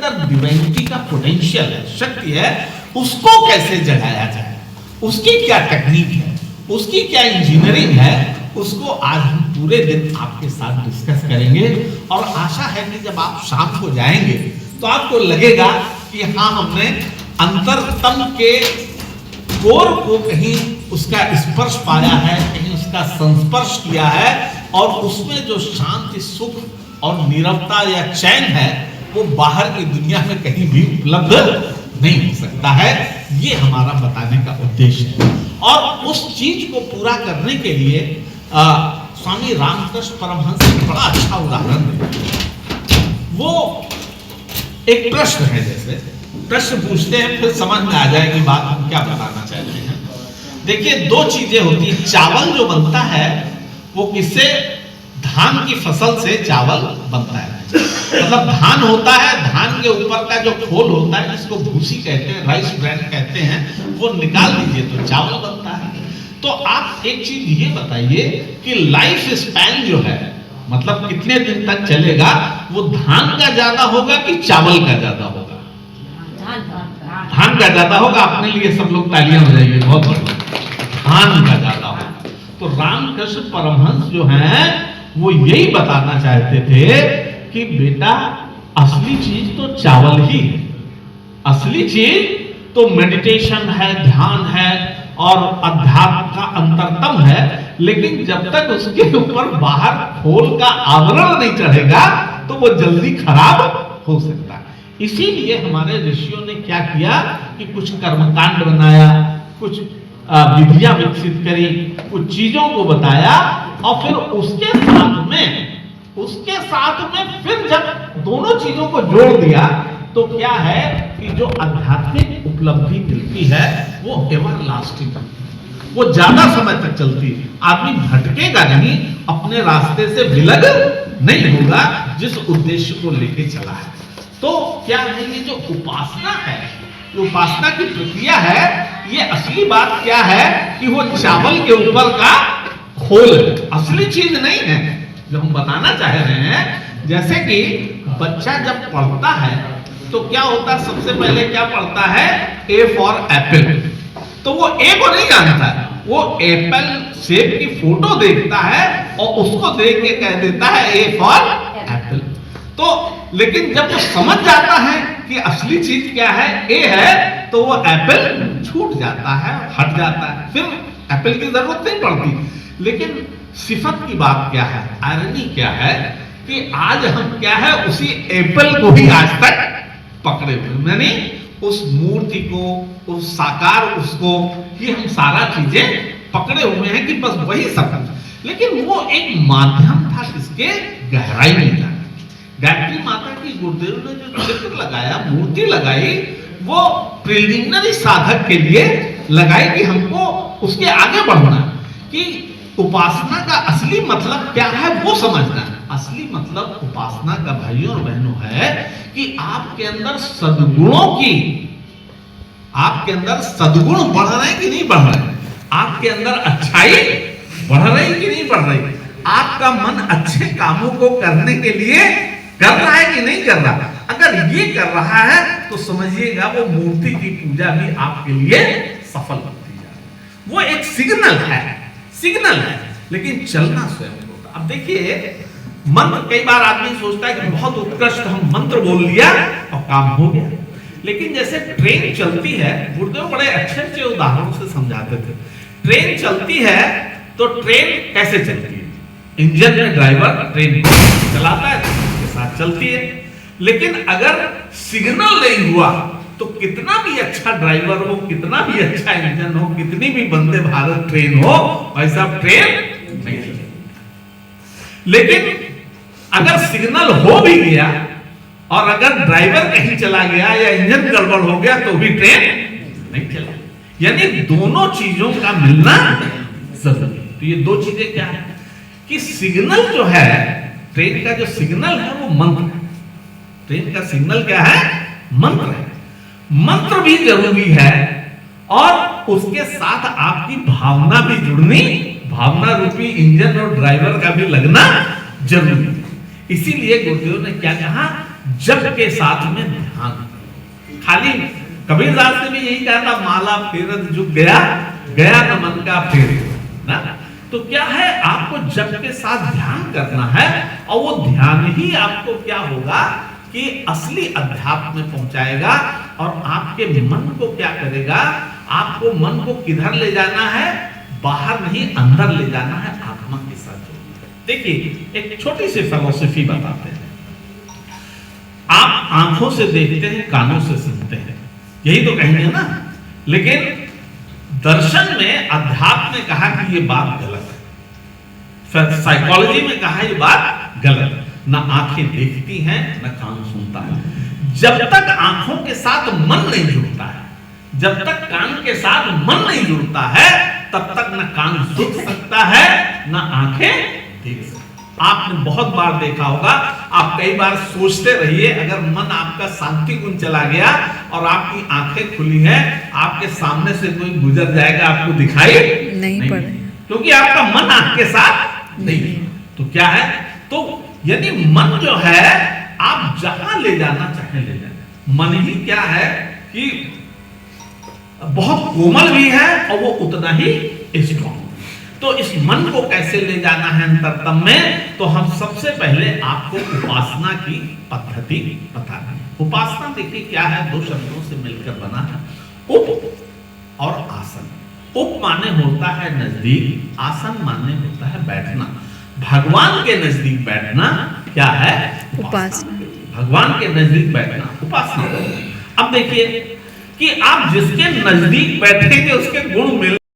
अंदर डिवाइनिटी का पोटेंशियल है, शक्ति है, उसको कैसे जगाया जाए, उसकी क्या टेक्निक है, उसकी क्या इंजीनियरिंग है, उसको आज हम पूरे दिन आपके साथ डिस्कस करेंगे। और आशा है कि जब आप शाम को जाएंगे तो आपको लगेगा कि हाँ, हमने अंतरतम के कोर को कहीं उसका स्पर्श पाया है, कहीं उसका संस्पर्श किया है, और उसमें जो शांति, सुख और नीरवता या चैन है वो बाहर की दुनिया में कहीं भी उपलब्ध नहीं हो सकता है। ये हमारा बताने का उद्देश्य है। और उस चीज को पूरा करने के लिए स्वामी रामकृष्ण परमहंस एक बड़ा अच्छा उदाहरण देते हैं। वो एक प्रश्न है, जैसे प्रश्न पूछते हैं, फिर समझ में आ जाएगी बात हम क्या बताना चाहते हैं। देखिए, दो चीजें होती हैं। चावल जो बनता है वो किससे? धान की फसल से चावल बनता है। मतलब धान होता है, धान के ऊपर का जो खोल होता है जिसको भूसी कहते हैं, राइस ब्रैन कहते हैं, वो निकाल दीजिए तो चावल बनता है। तो आप एक चीज ये बताइए कि लाइफ स्पैन जो है, मतलब कितने दिन तक चलेगा, वो धान का ज्यादा होगा कि चावल का ज्यादा होगा? धान का ज्यादा होगा। अपने लिए सब लोग तालियां बजाइए, बहुत बढ़िया। धान का ज्यादा होगा। तो रामकृष्ण परमहंस जो हैं वो यही बताना चाहते थे कि बेटा, असली चीज तो चावल ही है, असली चीज तो मेडिटेशन है, ध्यान है और अध्यात्म का अंतरतम है। लेकिन जब तक उसके ऊपर बाहर खोल का आवरण नहीं चढ़ेगा तो वो जल्दी खराब हो सकता है। इसीलिए हमारे ऋषियों ने क्या किया कि कुछ कर्मकांड बनाया, कुछ विधियां विकसित करी, कुछ चीजों को बताया, और फिर उसके साथ में फिर जब दोनों चीजों को जोड़ दिया तो क्या है कि जो आध्यात्मिक उपलब्धि मिलती है वो एवरलास्टिंग, वो ज्यादा समय तक चलती है। आदमी भटकेगा नहीं, अपने रास्ते से विलग नहीं होगा जिस उद्देश्य को लेके चला है। तो क्या है, ये जो उपासना है, जो उपासना की प्रक्रिया है, ये असली बात क्या है कि वो चावल के ऊपर का खोल है, असली चीज नहीं है जो हम बताना चाह रहे हैं। जैसे कि बच्चा जब पढ़ता है तो क्या होता है, सबसे पहले क्या पढ़ता है? A for Apple. तो वो ए को नहीं जानता है, वो एप्पल सेब की फोटो देखता है और उसको देख के कह देता है ए फॉर एप्पल। तो लेकिन जब वो समझ जाता है कि असली चीज क्या है, ए है, तो वो एप्पल छूट जाता है, हट जाता है, फिर एप्पल की जरूरत नहीं पड़ती। लेकिन सिफत की बात क्या है, आयरनी क्या है कि आज हम क्या है, उसी एप्पल को ही आज तक पकड़े हुए, यानी उस मूर्ति को, उस साकार उसको, कि हम सारा चीजें पकड़े हुए हैं कि बस वही सब। लेकिन वो एक माध्यम था किसके? गहराई में जाने। गायत्री माता की गुरुदेव ने जो चित्र लगाया, मूर्ति लगाई, वो प्रिलिमिनरी साधक के लिए लगाई कि हमको उसके आगे बढ़ना, कि उपासना का असली मतलब क्या है वो समझना है। असली मतलब उपासना का भाइयों और बहनों है कि आपके अंदर सद्गुणों की, आपके अंदर सद्गुण बढ़ रहे हैं कि नहीं बढ़ रहे, आपके अंदर अच्छाई बढ़ रही कि नहीं बढ़ रही, आपका मन अच्छे कामों को करने के लिए कर रहा है कि नहीं कर रहा। अगर ये कर रहा है तो समझिएगा वो मूर्ति की पूजा भी आपके लिए सफल बनती है। वो एक सिग्नल है, सिग्नल है, लेकिन चलना स्वयं होगा। अब देखिए, मंत्र, कई बार आदमी सोचता है कि बहुत उत्कृष्ट हम मंत्र बोल लिया और काम हो गया। लेकिन जैसे ट्रेन चलती है, गुरुदेव बड़े अच्छे अच्छे उदाहरणों से समझाते थे। ट्रेन चलती है तो ट्रेन कैसे चलती है? इंजन में ड्राइवर ट्रेन चलाता है, उसके साथ चलती है। लेकिन अगर सिग्नल नहीं हुआ तो कितना भी अच्छा ड्राइवर हो, कितना भी अच्छा इंजन हो, कितनी भी वंदे भारत ट्रेन हो, वैसा ट्रेन नहीं चलेगी। लेकिन अगर सिग्नल हो भी गया और अगर ड्राइवर कहीं चला गया या इंजन गड़बड़ हो गया तो भी ट्रेन नहीं चलेगी। यानी दोनों चीजों का मिलना जरूरी। तो ये दो चीजें क्या है कि सिग्नल जो है, ट्रेन का जो सिग्नल है वो मंत्र है। ट्रेन का सिग्नल क्या है? मंत्र है। मंत्र भी जरूरी है और उसके साथ आपकी भावना भी जुड़नी, भावना रूपी इंजन और ड्राइवर का भी लगना जरूरी है। इसीलिए गुरुदेव ने क्या कहा? जप के साथ में ध्यान ध्यान। खाली कबीरदास ने भी यही कहा था, माला फेरत जुग गया, गया न मन का फेर ना। तो क्या है, आपको जप के साथ ध्यान करना है, और वो ध्यान ही आपको क्या होगा कि असली अध्यात्म में पहुंचाएगा, और आपके मन को क्या करेगा, आपको मन को किधर ले जाना है, बाहर नहीं अंदर ले जाना है, आत्मा के साथ जोड़ना। देखिए एक छोटी सी फिलॉसफी बताते हैं। आप आंखों से देखते हैं, कानों से सुनते हैं, यही तो कहेंगे ना। लेकिन दर्शन में अध्यात्म ने कहा कि ये बात गलत है, साइकोलॉजी में कहा ये बात गलत है। ना आंखें देखती हैं, ना कान सुनता है। जब तक आंखों के साथ मन नहीं जुड़ता है, जब तक कान के साथ मन नहीं जुड़ता है, तब तक ना कान सुन सकता है, ना आंखें देख सकती। आपने बहुत बार देखा होगा, आप कई बार सोचते रहिए, अगर मन आपका शांति गुण चला गया और आपकी आंखें खुली हैं, आपके सामने से कोई गुजर जाएगा, आपको दिखाई नहीं पड़े, क्योंकि आपका मन आपके साथ नहीं। तो क्या है, तो यदि मन जो है आप जहां ले जाना चाहे ले जाए। मन ही क्या है कि बहुत कोमल भी है और वो उतना ही स्ट्रॉन्ग। तो इस मन को कैसे ले जाना है अंतरतम में, तो हम सबसे पहले आपको उपासना की पद्धति बताना है। उपासना देखिए क्या है, दो शब्दों से मिलकर बना है, उप और आसन। उप माने होता है नजदीक, आसन माने होता है बैठना। भगवान के नजदीक बैठना क्या है, उपासना। भगवान के नजदीक बैठना उपासना। अब देखिए कि आप जिसके नजदीक बैठेंगे उसके गुण मिल